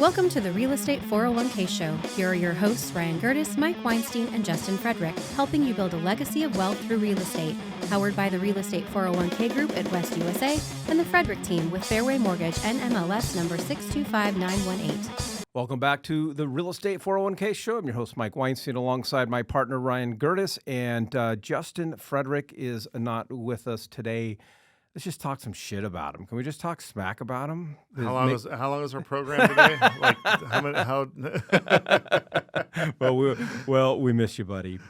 Welcome to the Real Estate 401k Show. Here are your hosts, Ryan Gerdes, Mike Weinstein, and Justin Frederick, helping you build a legacy of wealth through real estate. Powered by the Real Estate 401k Group at West USA and the Frederick team with Fairway Mortgage and MLS number 625918. Welcome back to the Real Estate 401k Show. I'm your host, Mike Weinstein, alongside my partner, Ryan Gerdes, and Justin Frederick is not with us today. Let's just talk some shit about him. Can we just talk smack about him? How long is our program today? Like we miss you, buddy.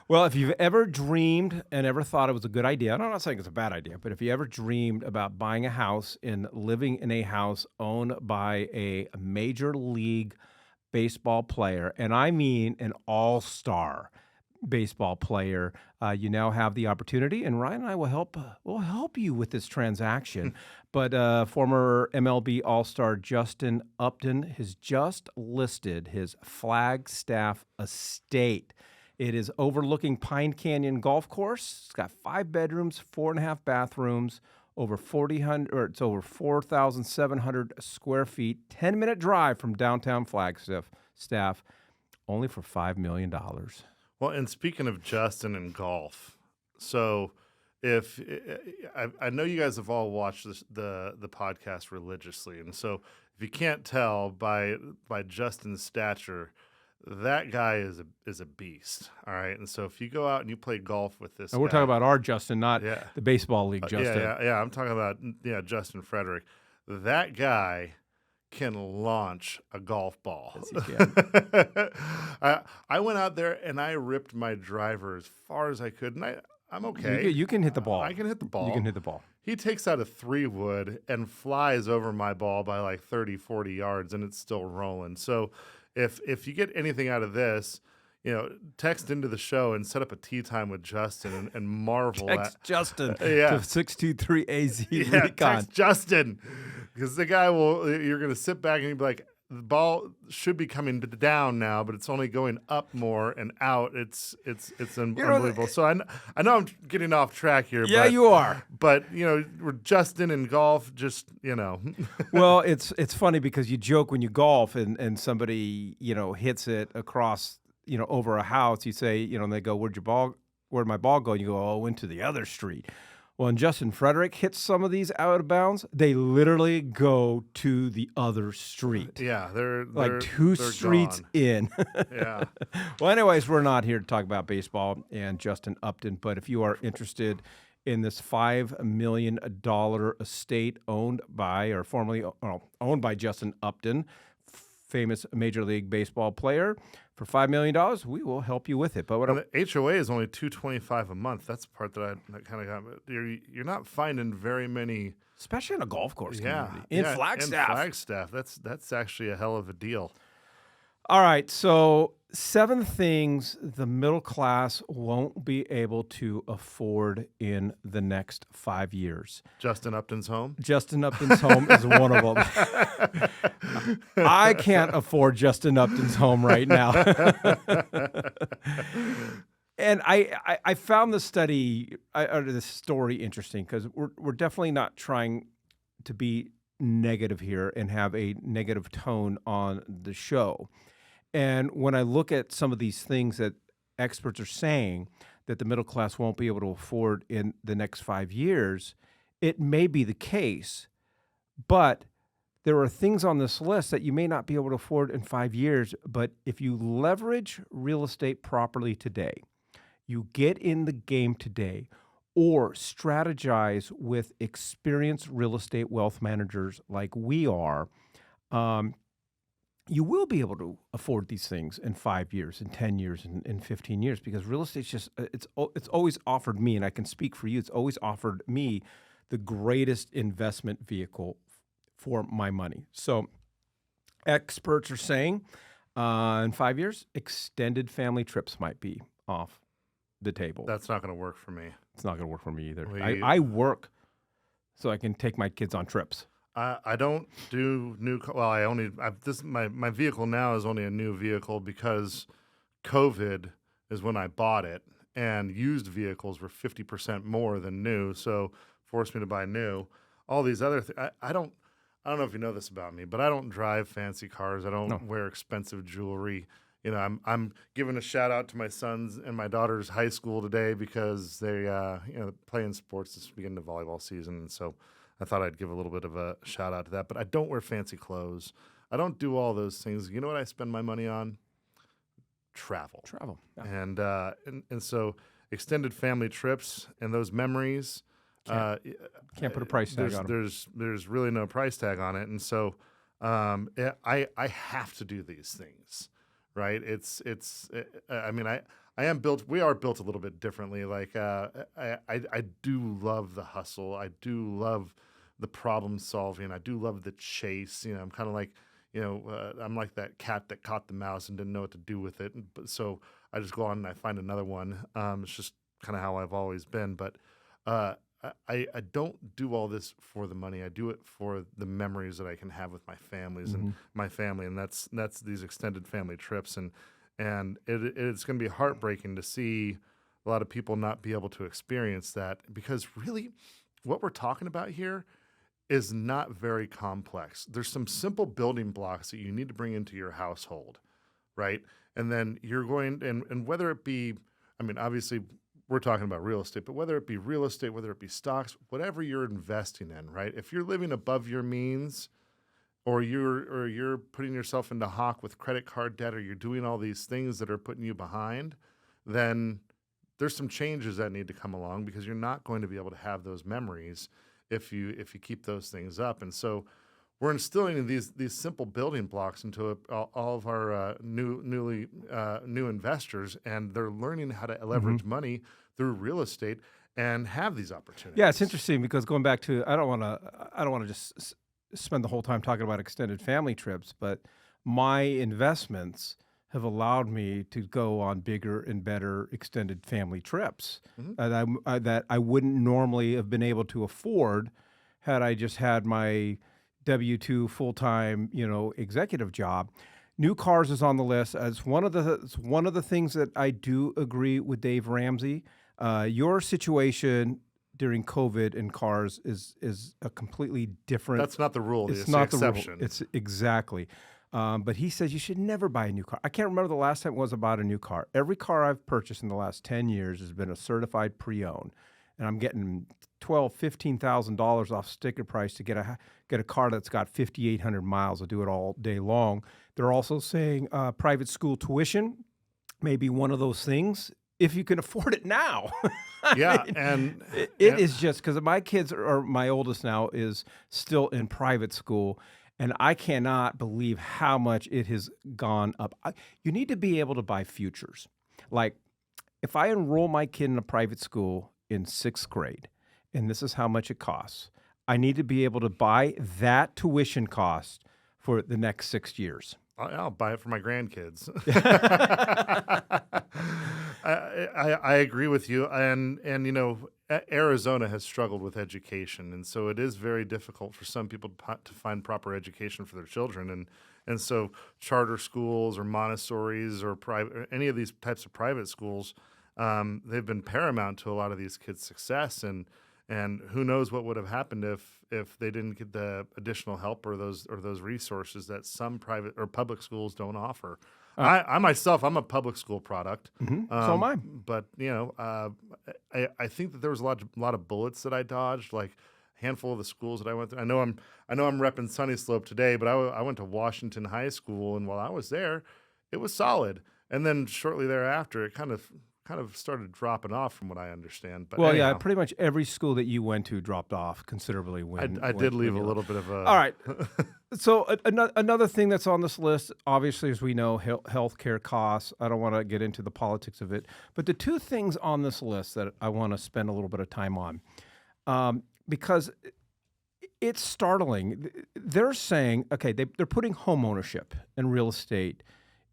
Well, if you've ever dreamed and ever thought it was a good idea, and I'm not saying it's a bad idea, but if you ever dreamed about buying a house and living in a house owned by a major league baseball player, and I mean an all-star baseball player, you now have the opportunity, and Ryan and I will help you with this transaction. But former MLB All-Star Justin Upton has just listed his Flagstaff Estate. It is overlooking Pine Canyon Golf Course. It's got 5 bedrooms, 4.5 bathrooms, over 4,700 square feet, 10-minute drive from downtown Flagstaff, only for $5 million. Well, and speaking of Justin and golf, so if I know you guys have all watched the podcast religiously, and so if you can't tell by Justin's stature, that guy is a beast. All right, and so if you go out and you play golf with this, and we're talking about our Justin, not the baseball league Justin. Yeah. I'm talking about Justin Frederick. That guy can launch a golf ball. Yes, he can. I went out there and I ripped my driver as far as I could, and I'm okay. You can hit the ball. I can hit the ball. You can hit the ball. He takes out a 3-wood and flies over my ball by like 30, 40 yards, and it's still rolling. So if you get anything out of this, text into the show and set up a tea time with Justin and marvel text at Justin to 623AZ Recon. Text Justin, because the guy you're going to sit back and you'll be like, the ball should be coming down now, but it's only going up more and out. It's unbelievable. So I know I'm getting off track here. Yeah, you are. But we're Justin in golf. Just Well, it's funny because you joke when you golf and somebody hits it across over a house. You say and they go, where'd my ball go? And you go, oh, into the other street. Well, when Justin Frederick hits some of these out of bounds, they literally go to the other street. Yeah, they're like two streets gone. In. Yeah. Well, anyways, we're not here to talk about baseball and Justin Upton, but if you are interested in this $5 million estate owned by Justin Upton, famous Major League Baseball player, for $5 million, we will help you with it. But the HOA is only $225 a month. That's the part that kind of got. You're not finding very many, especially in a golf course community. In Flagstaff. That's actually a hell of a deal. All right, so 7 things the middle class won't be able to afford in the next 5 years. Justin Upton's home? Justin Upton's home is one of them. I can't afford Justin Upton's home right now. And I found the this story interesting because we're definitely not trying to be negative here and have a negative tone on the show. And when I look at some of these things that experts are saying that the middle class won't be able to afford in the next 5 years, it may be the case, but there are things on this list that you may not be able to afford in 5 years. But if you leverage real estate properly today, you get in the game today, or strategize with experienced real estate wealth managers like we are, you will be able to afford these things in 5 years, in 10 years, in 15 years, because real estate's just, it's always offered me, and I can speak for you, it's always offered me the greatest investment vehicle for my money. So experts are saying in 5 years, extended family trips might be off the table. That's not going to work for me. It's not going to work for me either. I work so I can take my kids on trips. I don't do new. Well, my vehicle now is only a new vehicle because COVID is when I bought it, and used vehicles were 50% more than new, so forced me to buy new. All these other things, I don't I don't know if you know this about me, but I don't drive fancy cars. I don't No. wear expensive jewelry. You know, I'm giving a shout out to my sons and my daughter's high school today because they, playing sports this beginning of volleyball season, and so I thought I'd give a little bit of a shout out to that. But I don't wear fancy clothes. I don't do all those things. You know what I spend my money on? Travel. Yeah. And so extended family trips and those memories. Can't put a price tag on them. There's really no price tag on it, and so I have to do these things. Right. I am built. We are built a little bit differently. Like I do love the hustle. I do love the problem solving. I do love the chase. You know, I'm kind of like, I'm like that cat that caught the mouse and didn't know what to do with it. So I just go on and I find another one. It's just kind of how I've always been. But I don't do all this for the money. I do it for the memories that I can have with my families and my family, and that's these extended family trips. And it's going to be heartbreaking to see a lot of people not be able to experience that, because really what we're talking about here is not very complex. There's some simple building blocks that you need to bring into your household, right? And then you're going, and whether it be, obviously we're talking about real estate, but whether it be real estate, whether it be stocks, whatever you're investing in, right? If you're living above your means, or you're putting yourself into hock with credit card debt, or you're doing all these things that are putting you behind, then there's some changes that need to come along, because you're not going to be able to have those memories if you keep those things up. And so we're instilling these simple building blocks into all of our new investors, and they're learning how to leverage money through real estate and have these opportunities. Yeah, it's interesting because going back to, I don't want to just spend the whole time talking about extended family trips, but my investments have allowed me to go on bigger and better extended family trips that I wouldn't normally have been able to afford had I just had my W-2 full-time, executive job. New cars is on the list as one of the things that I do agree with Dave Ramsey. Your situation during COVID in cars is a completely different. That's not the rule. It's it's not the the exception. rule. It's exactly. But he says you should never buy a new car. I can't remember the last time it was I bought a new car. Every car I've purchased in the last 10 years has been a certified pre-owned, and I'm getting $12,000, $15,000 off sticker price to get a car that's got 5,800 miles. I'll do it all day long. They're also saying private school tuition may be one of those things if you can afford it now. Yeah, it is just because my kids my oldest now is still in private school, and I cannot believe how much it has gone up. You need to be able to buy futures. Like, if I enroll my kid in a private school in 6th grade, and this is how much it costs, I need to be able to buy that tuition cost for the next 6 years. I'll buy it for my grandkids. I agree with you, and Arizona has struggled with education, and so it is very difficult for some people to find proper education for their children, and so charter schools or Montessori's or private, any of these types of private schools, they've been paramount to a lot of these kids' success, and who knows what would have happened if they didn't get the additional help or those resources that some private or public schools don't offer. I myself, I'm a public school product. So am I. But I think that there was a lot of bullets that I dodged, like a handful of the schools that I went through. I know I'm repping Sunny Slope today, but I went to Washington High School, and while I was there, it was solid. And then shortly thereafter, it kind of started dropping off, from what I understand. But anyhow, yeah, pretty much every school that you went to dropped off considerably. I did leave a little bit of a. All right. So another thing that's on this list, obviously, as we know, healthcare costs. I don't want to get into the politics of it, but the two things on this list that I want to spend a little bit of time on, because it's startling. They're saying, okay, they're putting home ownership and real estate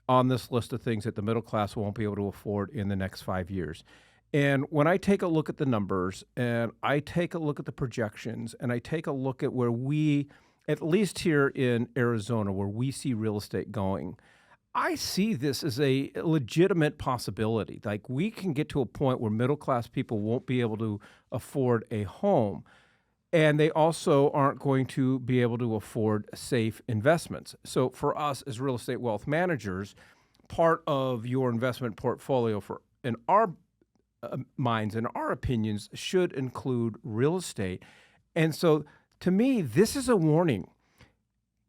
on this list of things that the middle class won't be able to afford in the next 5 years. And when I take a look at the numbers, and I take a look at the projections, and I take a look at where we, at least here in Arizona, where we see real estate going, I see this as a legitimate possibility. Like, we can get to a point where middle class people won't be able to afford a home. And they also aren't going to be able to afford safe investments. So for us as real estate wealth managers, part of your investment portfolio in our minds and our opinions should include real estate. And so to me, this is a warning.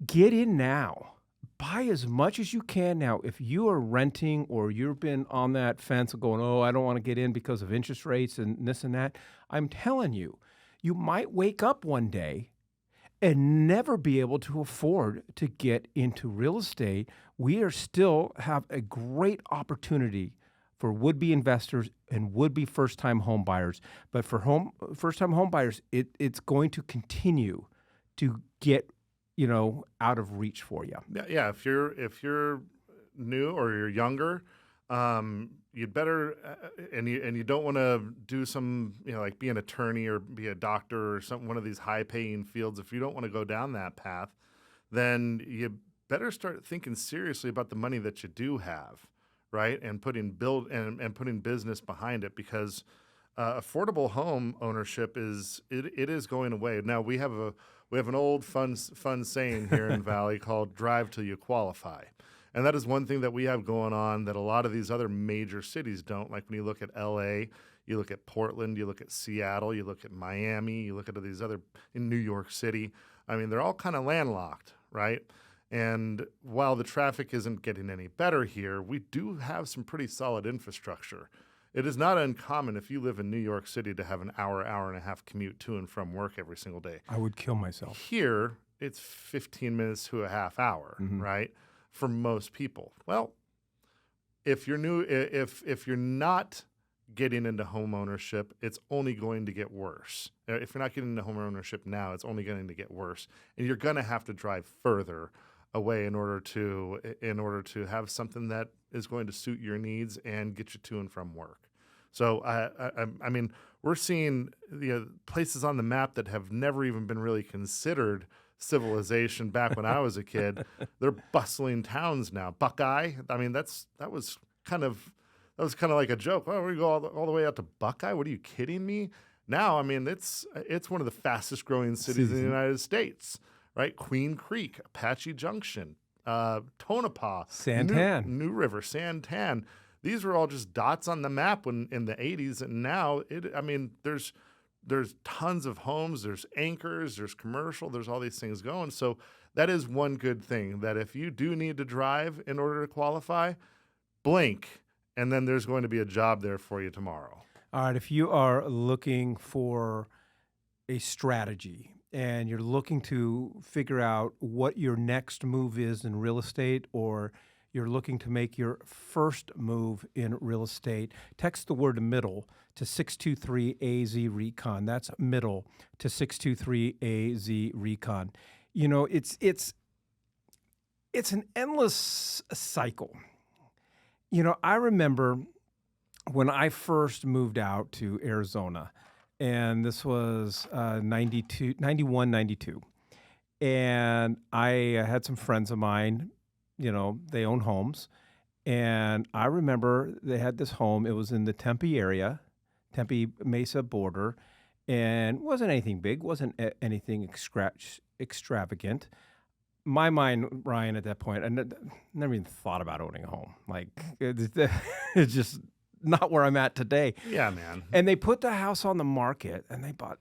Get in now. Buy as much as you can now. If you are renting or you've been on that fence of going, oh, I don't want to get in because of interest rates and this and that, I'm telling you, you might wake up one day and never be able to afford to get into real estate. We are still have a great opportunity for would-be investors and would-be first-time home buyers. But for first-time home buyers, it's going to continue to get out of reach for you. Yeah. If you're new or you're younger, you'd better and you don't want to do some like be an attorney or be a doctor or one of these high-paying fields. If you don't want to go down that path, then you better start thinking seriously about the money that you do have, right? And putting business behind it, because affordable home ownership is going away. Now we have an old fun saying here in Valley called "Drive till you qualify," and that is one thing that we have going on that a lot of these other major cities don't. Like when you look at L.A., you look at Portland, you look at Seattle, you look at Miami, you look at these other in New York City. I mean, they're all kind of landlocked, right? And while the traffic isn't getting any better here, we do have some pretty solid infrastructure. It is not uncommon if you live in New York City to have an hour and a half commute to and from work every single day. I would kill myself. Here, it's 15 minutes to a half hour, right, for most people. Well, if you're new, if you're not getting into home ownership, it's only going to get worse. If you're not getting into home ownership now, it's only going to get worse, and you're going to have to drive further away in order to have something that is going to suit your needs and get you to and from work. So I mean, we're seeing places on the map that have never even been really considered civilization back when I was a kid. They're bustling towns now. Buckeye. I mean, that was kind of like a joke. Oh, we go all the way out to Buckeye? What are you kidding me? Now, I mean, it's one of the fastest growing cities in the United States. Right, Queen Creek, Apache Junction, Tonopah, Santan, New River, Santan. These were all just dots on the map in the 80s, and now there's tons of homes, there's anchors, there's commercial, there's all these things going. So that is one good thing, that if you do need to drive in order to qualify, blink, and then there's going to be a job there for you tomorrow. All right, if you are looking for a strategy and you're looking to figure out what your next move is in real estate, or you're looking to make your first move in real estate, text the word middle to 623-AZ-RECON. That's middle to 623-AZ-RECON. It's an endless cycle. I remember when I first moved out to Arizona, and this was 91, 92. And I had some friends of mine, they own homes. And I remember they had this home. It was in the Tempe area, Tempe Mesa border, and wasn't anything big, wasn't anything extravagant. My mind, Ryan, at that point, I never even thought about owning a home. Like, it's just not where I'm at today. Yeah, man. And they put the house on the market, and they bought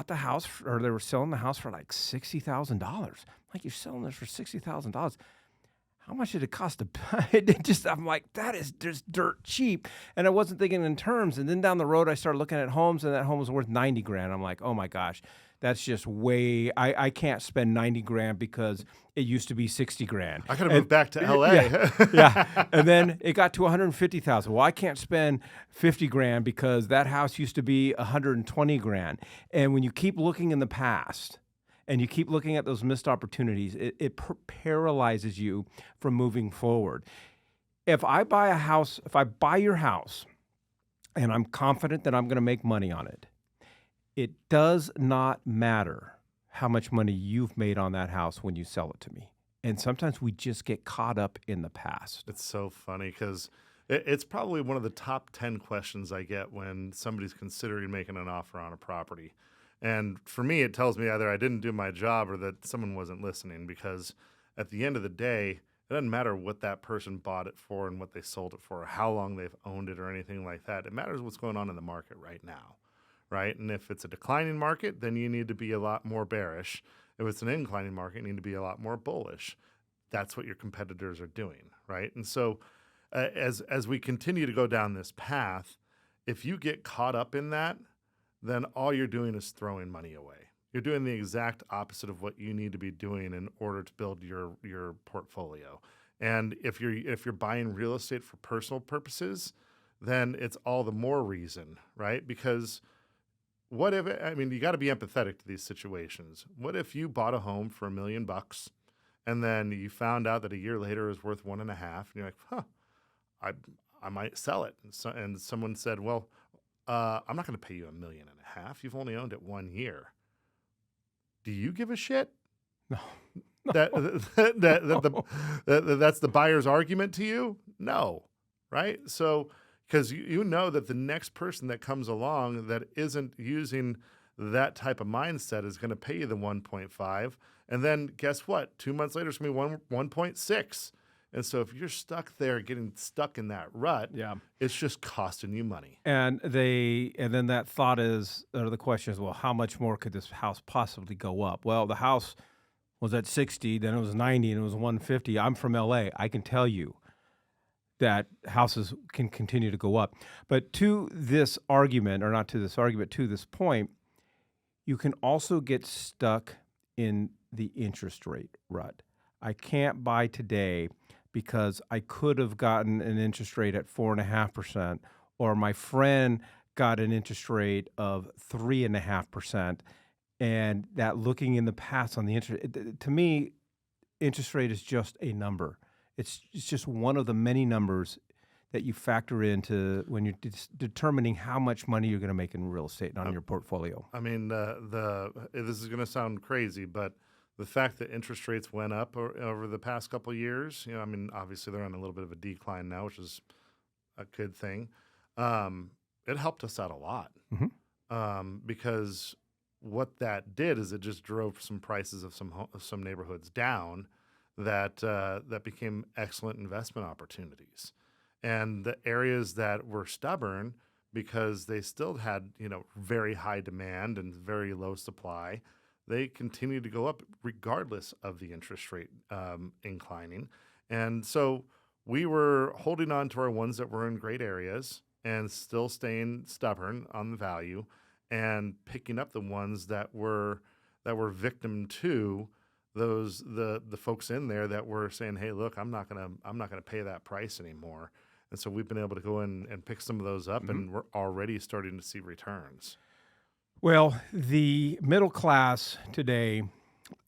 the house, or they were selling the house for like $60,000. Like, you're selling this for $60,000. How much did it cost to buy it? I'm like, that is just dirt cheap. And I wasn't thinking in terms. And then down the road, I started looking at homes, and that home was worth $90,000. I'm like, oh my gosh, that's just way. I can't spend $90,000 because it used to be $60,000. I gotta move back to LA. Yeah. And then it got to $150,000. Well, I can't spend $50,000 because that house used to be $120,000. And when you keep looking in the past, and you keep looking at those missed opportunities, it paralyzes you from moving forward. If I buy your house, and I'm confident that I'm going to make money on it, it does not matter how much money you've made on that house when you sell it to me. And sometimes we just get caught up in the past. It's so funny because it's probably one of the top 10 questions I get when somebody's considering making an offer on a property. And for me, it tells me either I didn't do my job or that someone wasn't listening, because at the end of the day, it doesn't matter what that person bought it for and what they sold it for, or how long they've owned it or anything like that. It matters what's going on in the market right now, right? And if it's a declining market, then you need to be a lot more bearish. If it's an inclining market, you need to be a lot more bullish. That's what your competitors are doing, right? And so as we continue to go down this path, if you get caught up in that, then all you're doing is throwing money away. You're doing the exact opposite of what you need to be doing in order to build your portfolio. And if you're buying real estate for personal purposes, then it's all the more reason, right? Because what if, I mean, you got to be empathetic to these situations. What if you bought a home for $1 million and then you found out that a year later it was worth 1.5, and you're like, I might sell it. And someone said, well, I'm not going to pay you $1.5 million. You've only owned it 1 year. Do you give a shit? No. That's the buyer's argument to you? No, right? So, because you know that the next person that comes along that isn't using that type of mindset is going to pay you the 1.5, and then guess what? 2 months later, it's going to be 1.6. And so if you're stuck there, getting stuck in that rut, it's just costing you money. And then that thought is, or the question is, well, how much more could this house possibly go up? Well, the house was at 60, then it was 90, and it was 150. I'm from LA. I can tell you that houses can continue to go up. But to this argument, or not to this argument, to this point, you can also get stuck in the interest rate rut. I can't buy today because I could have gotten an interest rate at 4.5%, or my friend got an interest rate of 3.5%. And that looking in the past on the interest, to me, interest rate is just a number. It's just one of the many numbers that you factor into when you're determining how much money you're going to make in real estate and on your portfolio. I mean, this is going to sound crazy, but the fact that interest rates went up over the past couple of years, I mean, obviously they're on a little bit of a decline now, which is a good thing. It helped us out a lot, because what that did is it just drove some prices of some neighborhoods down that became excellent investment opportunities. And the areas that were stubborn because they still had, very high demand and very low supply, they continue to go up regardless of the interest rate inclining. And so we were holding on to our ones that were in great areas and still staying stubborn on the value, and picking up the ones that were victim to the folks in there that were saying, hey, look, I'm not gonna pay that price anymore. And so we've been able to go in and pick some of those up, and we're already starting to see returns. Well, the middle class today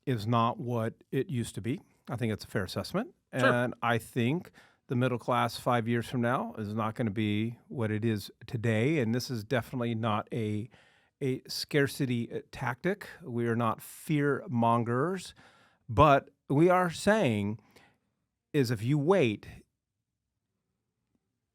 is not what it used to be. I think it's a fair assessment. Sure. And I think the middle class 5 years from now is not going to be what it is today. And this is definitely not a scarcity tactic. We are not fear mongers. But we are saying is if you wait,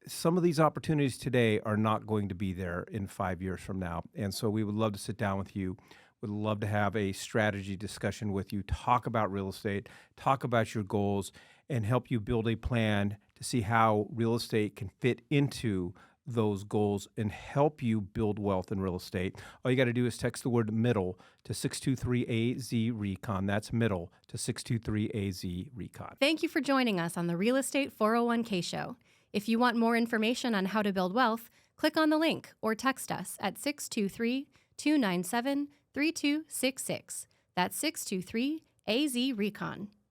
some of these opportunities today are not going to be there in 5 years from now. And so we would love to sit down with you. Would love to have a strategy discussion with you, talk about real estate, talk about your goals, and help you build a plan to see how real estate can fit into those goals and help you build wealth in real estate. All you got to do is text the word middle to 623-AZ-RECON. That's middle to 623-AZ-RECON. Thank you for joining us on the Real Estate 401k Show. If you want more information on how to build wealth, click on the link or text us at 623-297-3266. That's 623-AZ-RECON.